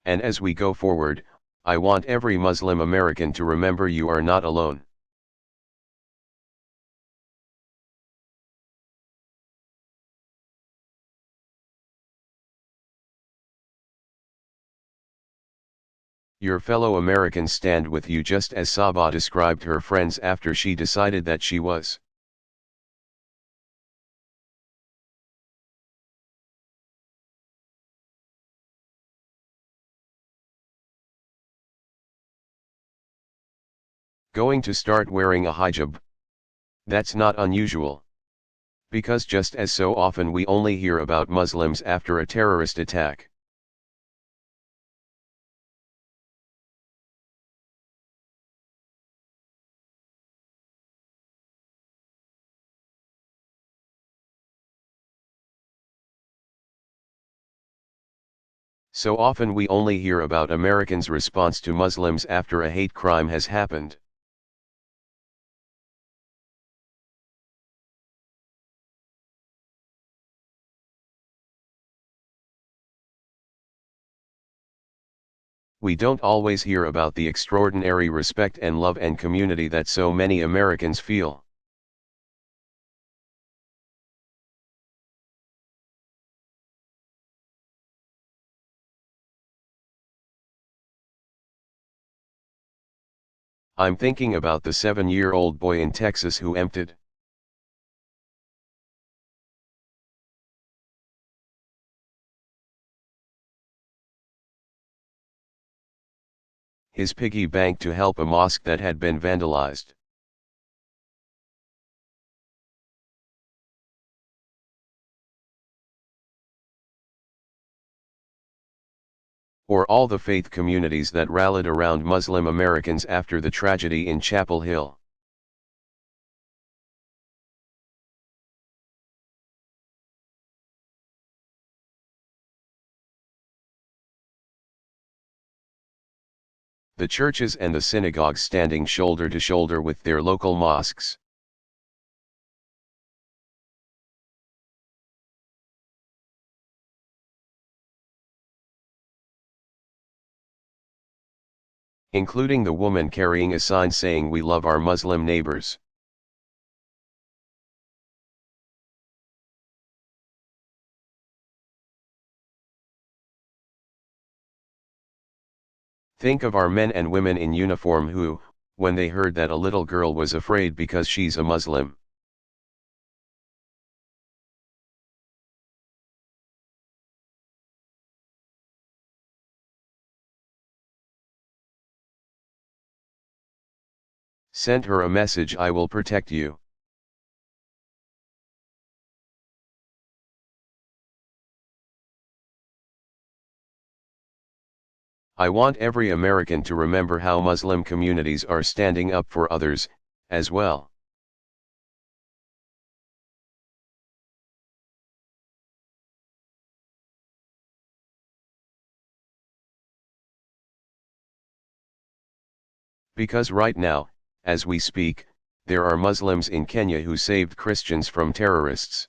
And as we go forward, I want every Muslim American to remember you are not alone. Your fellow Americans stand with you, just as Sabah described her friends after she decided that she was going to start wearing a hijab. That's not unusual. Because just as so often we only hear about Muslims after a terrorist attack. So often we only hear about Americans' response to Muslims after a hate crime has happened. We don't always hear about the extraordinary respect and love and community that so many Americans feel. I'm thinking about the 7-year-old boy in Texas who emptied his piggy bank to help a mosque that had been vandalized. Or all the faith communities that rallied around Muslim Americans after the tragedy in Chapel Hill. The churches and the synagogues standing shoulder to shoulder with their local mosques. Including the woman carrying a sign saying "We love our Muslim neighbors." Think of our men and women in uniform who, when they heard that a little girl was afraid because she's a Muslim, sent her a message, "I will protect you." I want every American to remember how Muslim communities are standing up for others, as well. Because right now, as we speak, there are Muslims in Kenya who saved Christians from terrorists.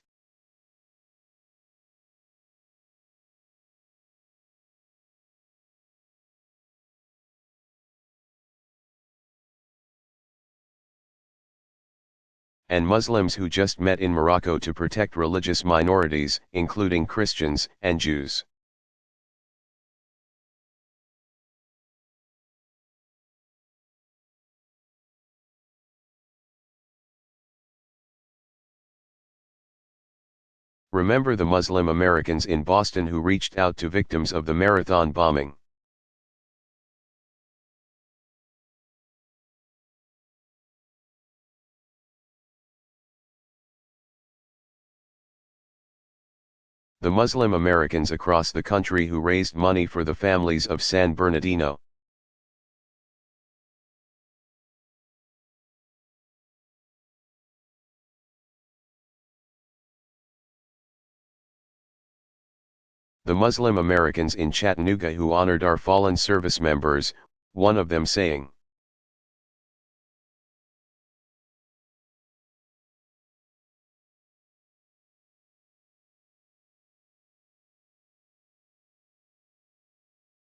And Muslims who just met in Morocco to protect religious minorities, including Christians and Jews. Remember the Muslim Americans in Boston who reached out to victims of the marathon bombing. The Muslim Americans across the country who raised money for the families of San Bernardino. The Muslim Americans in Chattanooga who honored our fallen service members, one of them saying,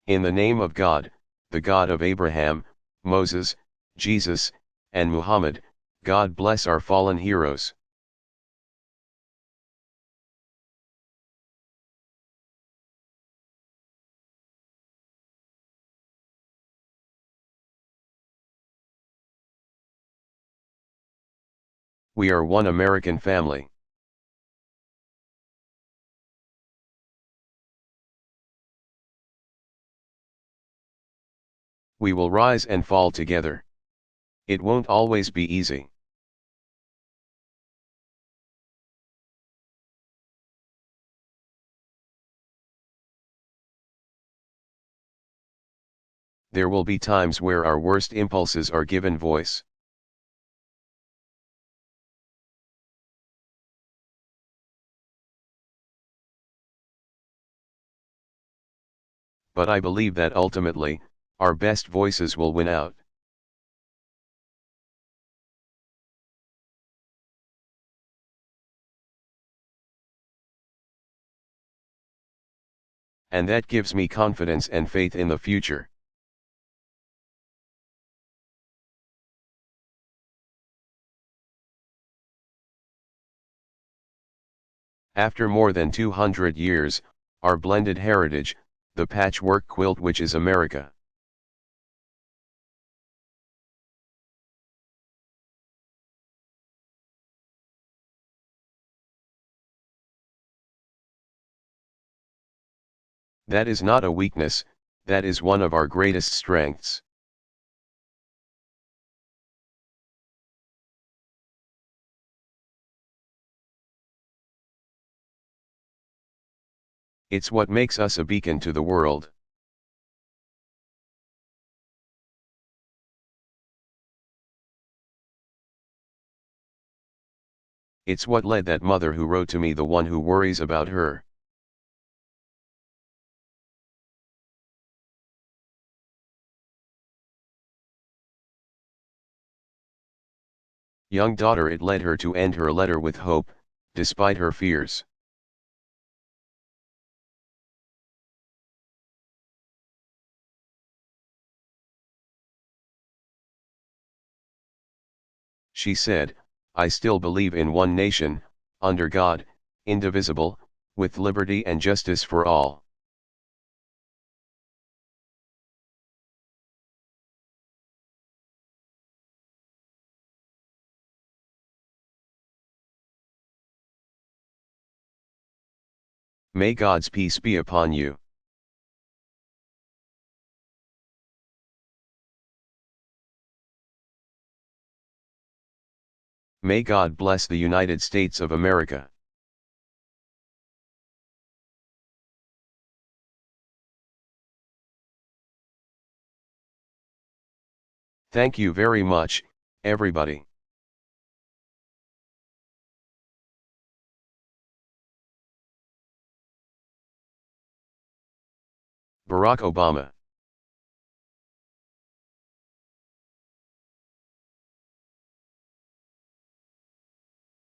In the name of God, the God of Abraham, Moses, Jesus, and Muhammad, God bless our fallen heroes. We are one American family. We will rise and fall together. It won't always be easy. There will be times where our worst impulses are given voice. But I believe that ultimately, our best voices will win out. And that gives me confidence and faith in the future. After more than 200 years, our blended heritage, the patchwork quilt which is America. That is not a weakness, that is one of our greatest strengths. It's what makes us a beacon to the world. It's what led that mother who wrote to me, the one who worries about her. Young daughter, it led her to end her letter with hope, despite her fears. She said, I still believe in one nation, under God, indivisible, with liberty and justice for all. May God's peace be upon you. May God bless the United States of America. Thank you very much, everybody. Barack Obama.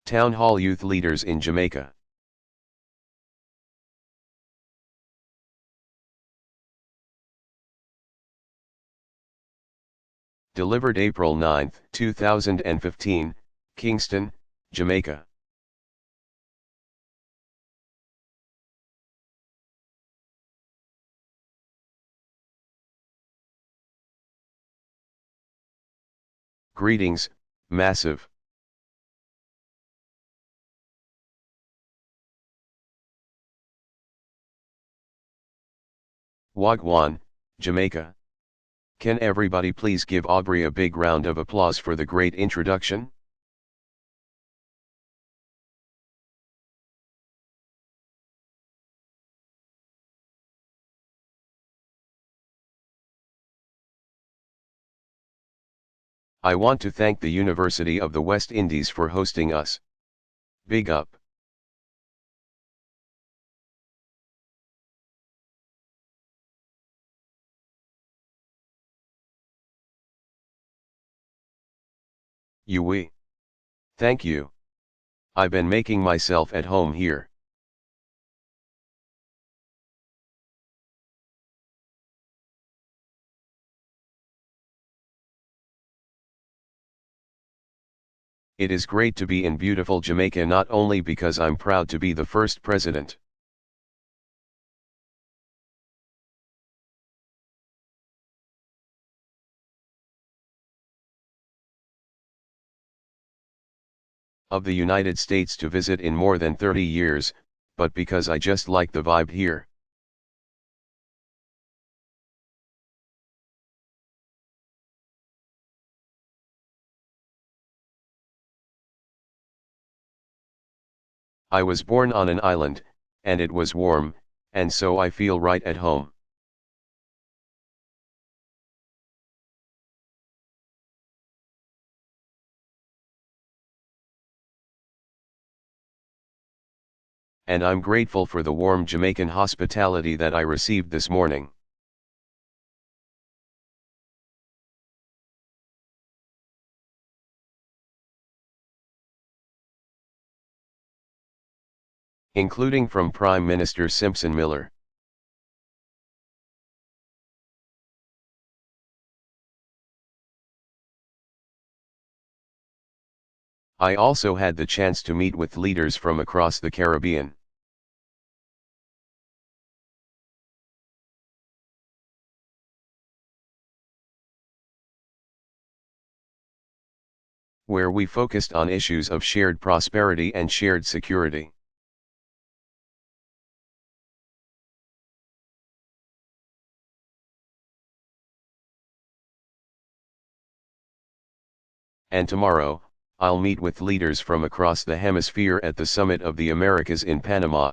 Town Hall youth leaders in Jamaica. Delivered April 9, 2015, Kingston, Jamaica. Greetings, Massive. Wagwan, Jamaica. Can everybody please give Aubrey a big round of applause for the great introduction? I want to thank the University of the West Indies for hosting us. Big up. We. Thank you. I've been making myself at home here. It is great to be in beautiful Jamaica, not only because I'm proud to be the first president of the United States to visit in more than 30 years, but because I just like the vibe here. I was born on an island, and it was warm, and so I feel right at home. And I'm grateful for the warm Jamaican hospitality that I received this morning. Including from Prime Minister Simpson Miller. I also had the chance to meet with leaders from across the Caribbean. Where we focused on issues of shared prosperity and shared security. And tomorrow, I'll meet with leaders from across the hemisphere at the Summit of the Americas in Panama.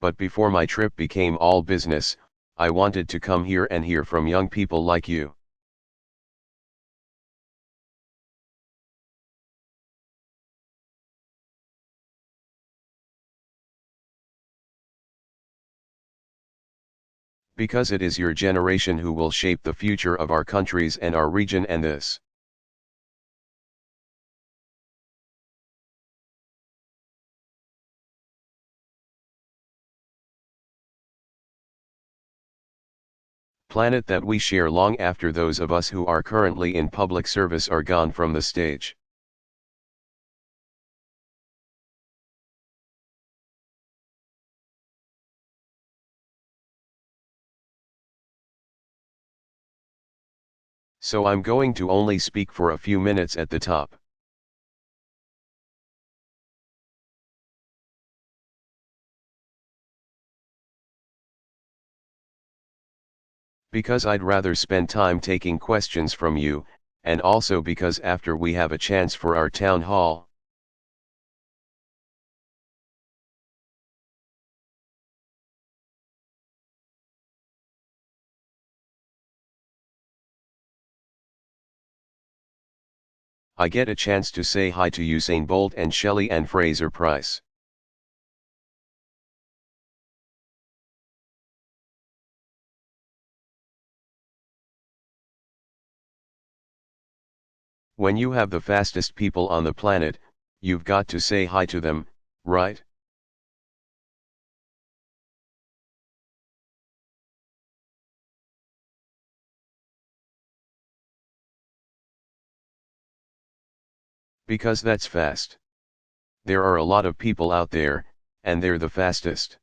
But before my trip became all business, I wanted to come here and hear from young people like you. Because it is your generation who will shape the future of our countries and our region and this. Planet that we share long after those of us who are currently in public service are gone from the stage. So I'm going to only speak for a few minutes at the top. Because I'd rather spend time taking questions from you, and also because after we have a chance for our town hall, I get a chance to say hi to Usain Bolt and Shelley and Fraser Price. When you have the fastest people on the planet, you've got to say hi to them, right? Because that's fast. There are a lot of people out there, and they're the fastest.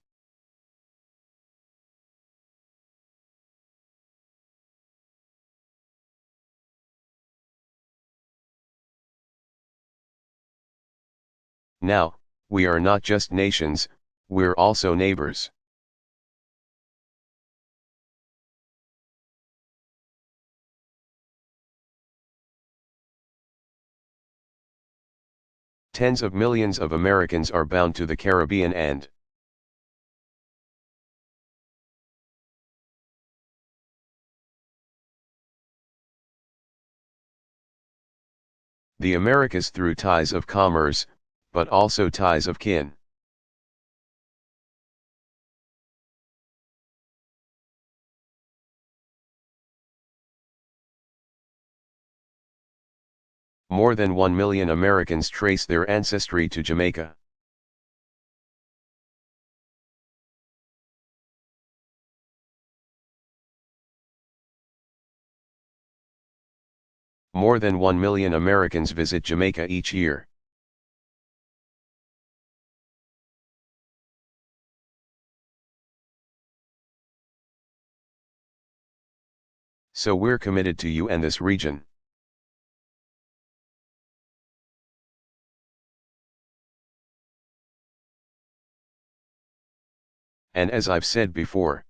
Now, we are not just nations, we're also neighbors. Tens of millions of Americans are bound to the Caribbean and the Americas through ties of commerce, but also ties of kin. More than 1 million Americans trace their ancestry to Jamaica. More than 1 million Americans visit Jamaica each year. So we're committed to you and this region. And as I've said before,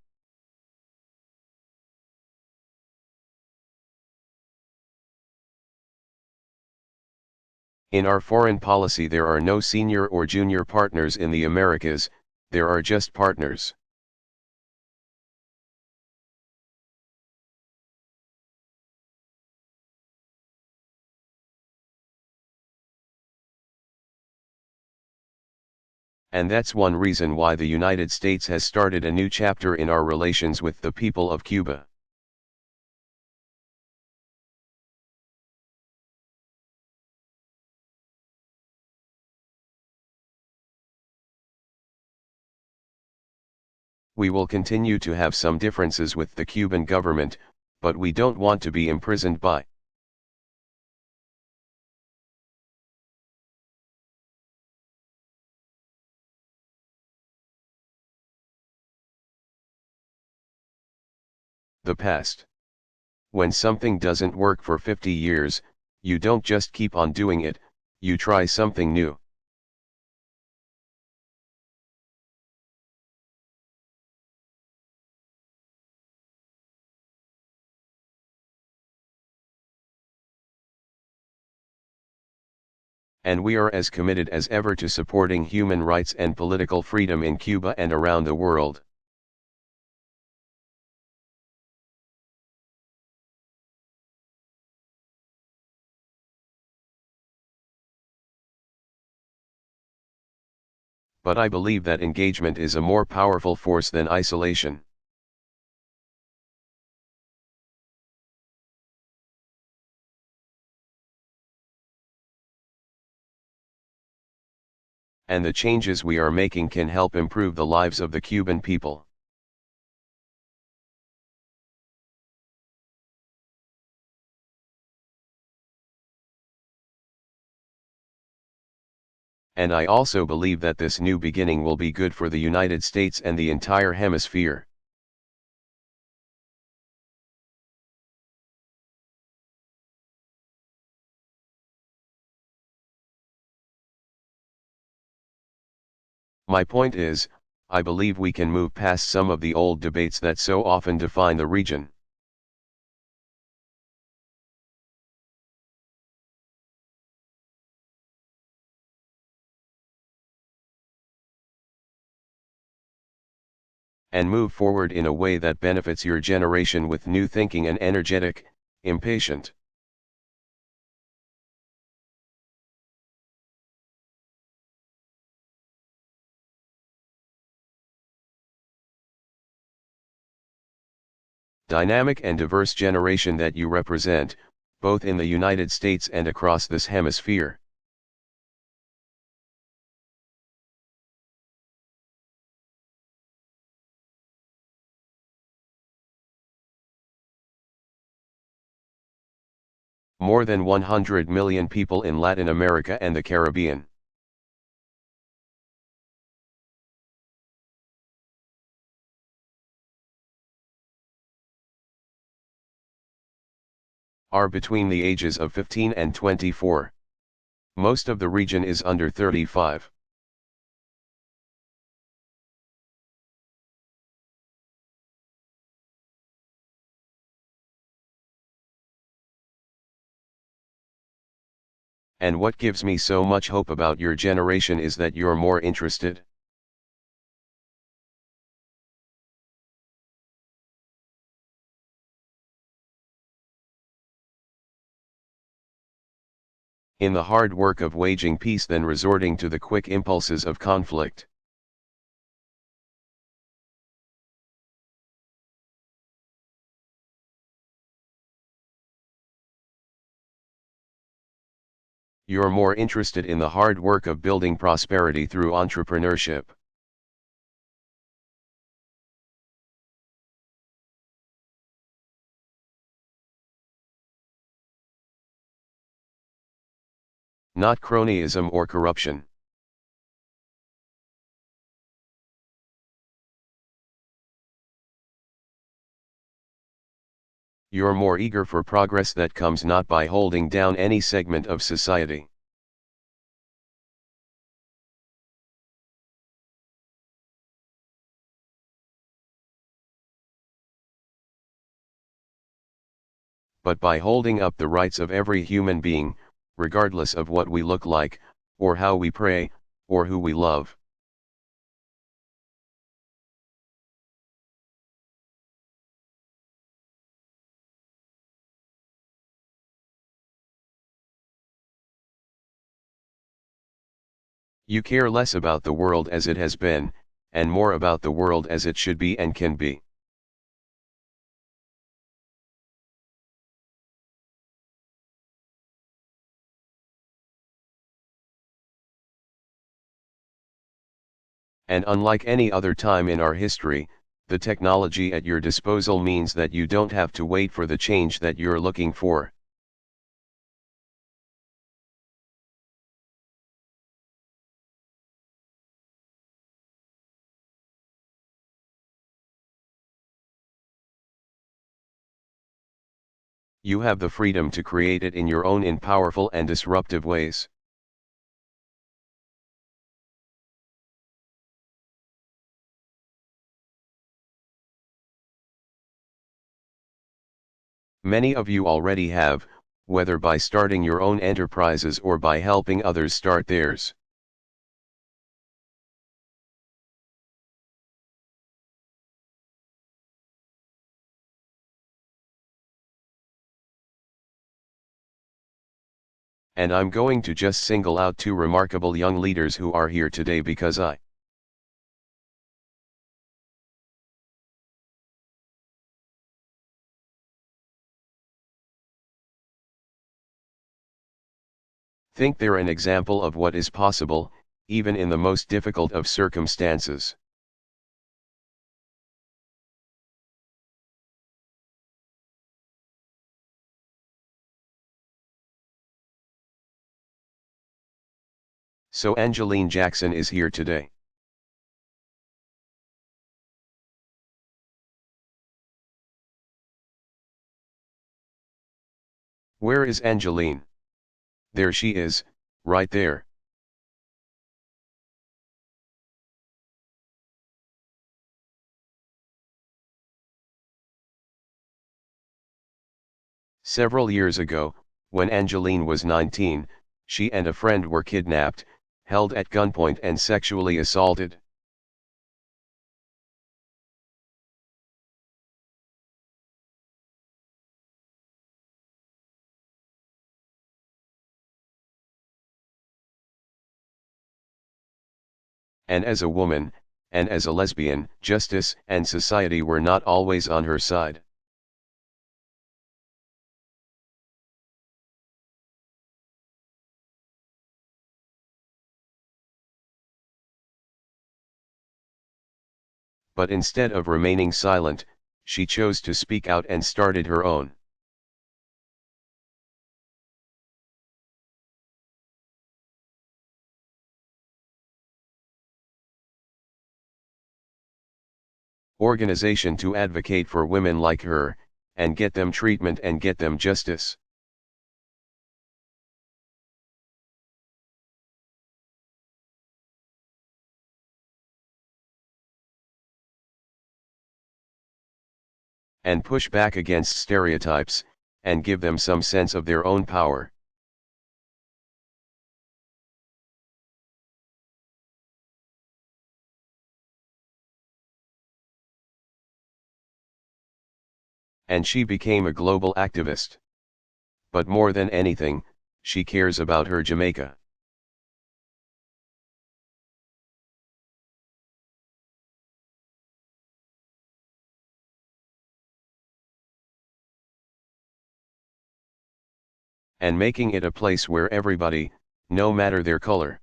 in our foreign policy there are no senior or junior partners in the Americas, there are just partners. And that's one reason why the United States has started a new chapter in our relations with the people of Cuba. We will continue to have some differences with the Cuban government, but we don't want to be imprisoned by the past. When something doesn't work for 50 years, you don't just keep on doing it, you try something new. And we are as committed as ever to supporting human rights and political freedom in Cuba and around the world. But I believe that engagement is a more powerful force than isolation. And the changes we are making can help improve the lives of the Cuban people. And I also believe that this new beginning will be good for the United States and the entire hemisphere. My point is, I believe we can move past some of the old debates that so often define the region. And move forward in a way that benefits your generation with new thinking and energetic, impatient. Dynamic and diverse generation that you represent, both in the United States and across this hemisphere. More than 100 million people in Latin America and the Caribbean. Are between the ages of 15 and 24. Most of the region is under 35. And what gives me so much hope about your generation is that you're more interested. In the hard work of waging peace than resorting to the quick impulses of conflict. You're more interested in the hard work of building prosperity through entrepreneurship. not cronyism or corruption. You're more eager for progress that comes not by holding down any segment of society. But by holding up the rights of every human being, regardless of what we look like, or how we pray, or who we love. You care less about the world as it has been, and more about the world as it should be and can be. And unlike any other time in our history, the technology at your disposal means that you don't have to wait for the change that you're looking for. You have the freedom to create it in your own in powerful and disruptive ways. Many of you already have, whether by starting your own enterprises or by helping others start theirs. And I'm going to just single out two remarkable young leaders who are here today because I think they're an example of what is possible, even in the most difficult of circumstances. So Angeline Jackson is here today. Where is Angeline? There she is, right there. Several years ago, when Angeline was 19, she and a friend were kidnapped, held at gunpoint and sexually assaulted. And as a woman, and as a lesbian, justice and society were not always on her side. But instead of remaining silent, she chose to speak out and started her own. Organization to advocate for women like her, and get them treatment and get them justice. And push back against stereotypes, and give them some sense of their own power. And she became a global activist. But more than anything, she cares about her Jamaica. And making it a place where everybody, no matter their color,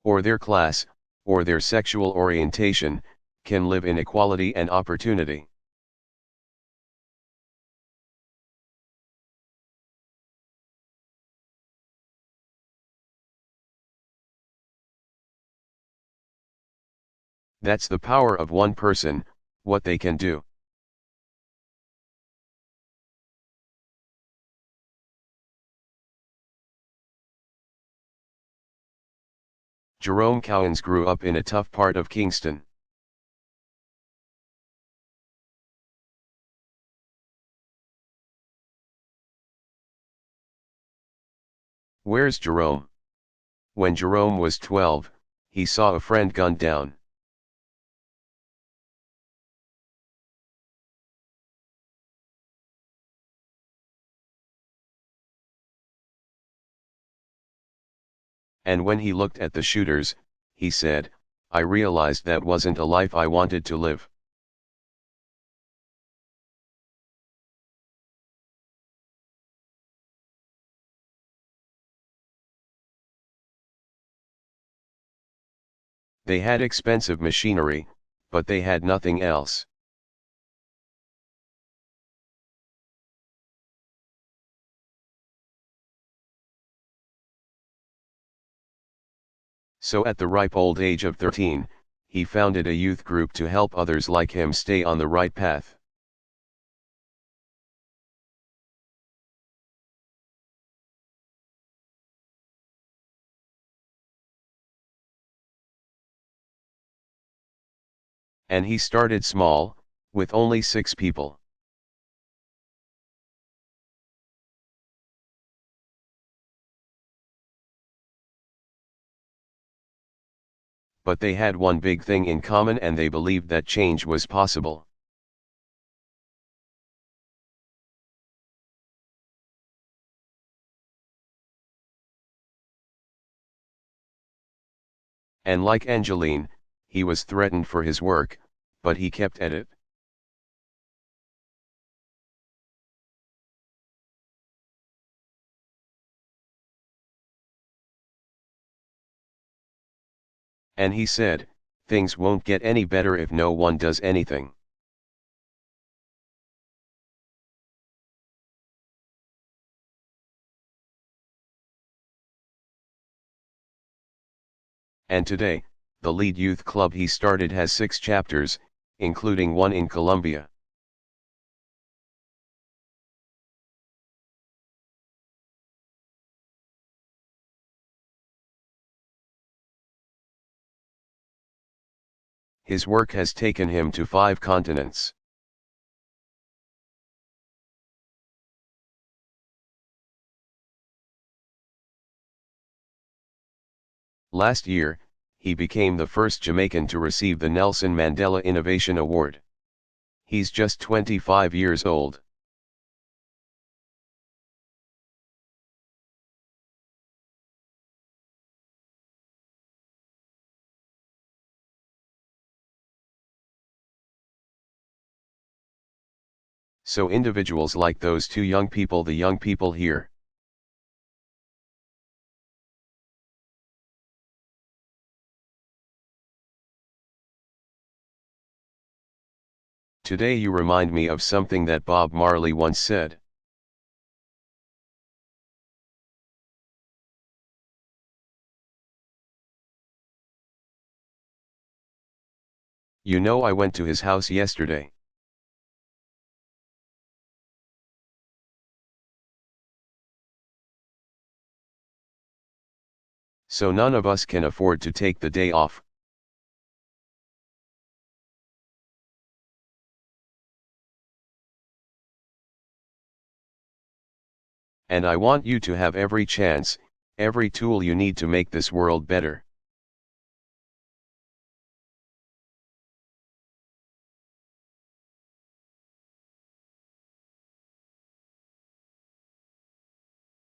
or their class, or their sexual orientation, can live in equality and opportunity. That's the power of one person, what they can do. Jerome Cowens grew up in a tough part of Kingston. Where's Jerome? When Jerome was 12, he saw a friend gunned down. And when he looked at the shooters, he said, I realized that wasn't a life I wanted to live. They had expensive machinery, but they had nothing else. So at the ripe old age of 13, he founded a youth group to help others like him stay on the right path. And he started small, with only 6 people. But they had one big thing in common, and they believed that change was possible. And like Angeline, he was threatened for his work, but he kept at it. And he said, things won't get any better if no one does anything. And today, the lead youth club he started has 6 chapters, including one in Colombia. His work has taken him to 5 continents. Last year, he became the first Jamaican to receive the Nelson Mandela Innovation Award. He's just 25 years old. So individuals like those 2 young people, the young people here. Today you remind me of something that Bob Marley once said. You know, I went to his house yesterday. So none of us can afford to take the day off. And I want you to have every chance, every tool you need to make this world better.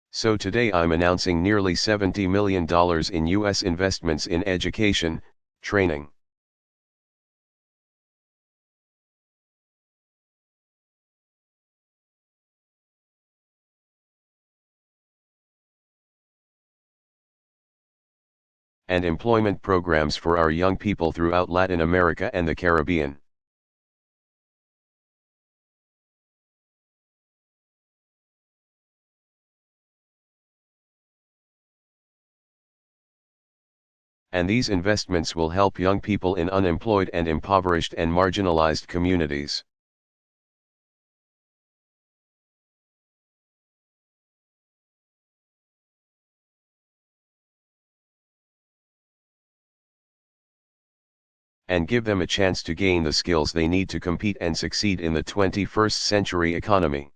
So today I'm announcing nearly $70 million in US investments in education, training. and employment programs for our young people throughout Latin America and the Caribbean. And these investments will help young people in unemployed and impoverished and marginalized communities. And give them a chance to gain the skills they need to compete and succeed in the 21st century economy.